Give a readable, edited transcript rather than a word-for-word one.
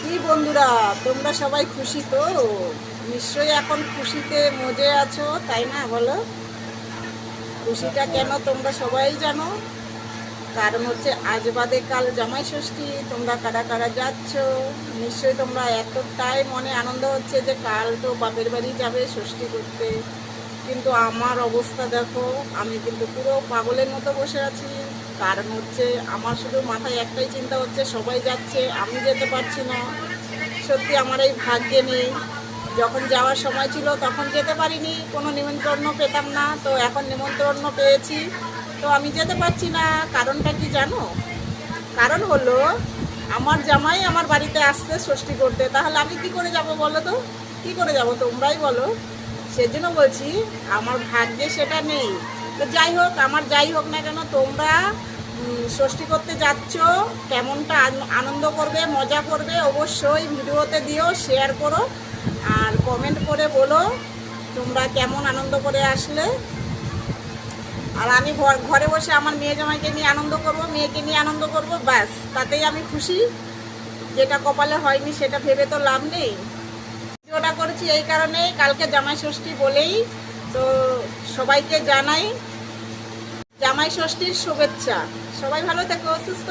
কি বন্ধুরা, তোমরা সবাই খুশি তো? নিশ্চয়ই এখন খুশিতে মজে আছো, তাই না? বলো, খুশিটা কেন তোমরা সবাই জানো। কারণ হচ্ছে আজ বাদে কাল জামাই ষষ্ঠী। তোমরা কারা কারা যাচ্ছ? নিশ্চয়ই তোমরা এতটাই মনে আনন্দ হচ্ছে যে কাল তো বাপের বাড়ি যাবে ষষ্ঠী করতে। কিন্তু আমার অবস্থা দেখো, আমি কিন্তু পুরো পাগলের মতো বসে আছি। কারণ হচ্ছে আমার শুধু মাথায় একটাই চিন্তা হচ্ছে, সবাই যাচ্ছে, আমি যেতে পারছি না। সত্যি আমার এই ভাগ্যে নেই। যখন যাওয়ার সময় ছিল তখন যেতে পারিনি, কোনো নিমন্ত্রণ পেতাম না। তো এখন নিমন্ত্রণ পেয়েছি, তো আমি যেতে পারছি না। কারণটা কি জানো? কারণ হলো, আমার জামাই আমার বাড়িতে আসছে ষষ্ঠী করতে, তাহলে আমি কি করে যাব বলো তো? কি করে যাব তোমরাই বলো। সেজন্য বলছি আমার ভাগ্যে সেটা নেই। তো যাই হোক, আমার যাই হোক না কেন, তোমরা ষষ্ঠী করতে যাচ্ছ, কেমনটা আনন্দ করবে, মজা করবে, অবশ্যই ভিডিওতে দিও, শেয়ার করো আর কমেন্ট করে বলো তোমরা কেমন আনন্দ করে আসলে। আর আমি ঘরে বসে আমার মেয়ে জামাইকে নিয়ে আনন্দ করব, মেয়েকে নিয়ে আনন্দ করব, ব্যাস তাতেই আমি খুশি। যেটা কপালে হয়নি সেটা ভেবে তো লাভ নেই। ভিডিওটা করেছি এই কারণে, কালকে জামাই ষষ্ঠী বলেই তো সবাইকে জানাই জামাই ষষ্ঠীর শুভেচ্ছা। সবাই ভালো থেকো, সুস্থ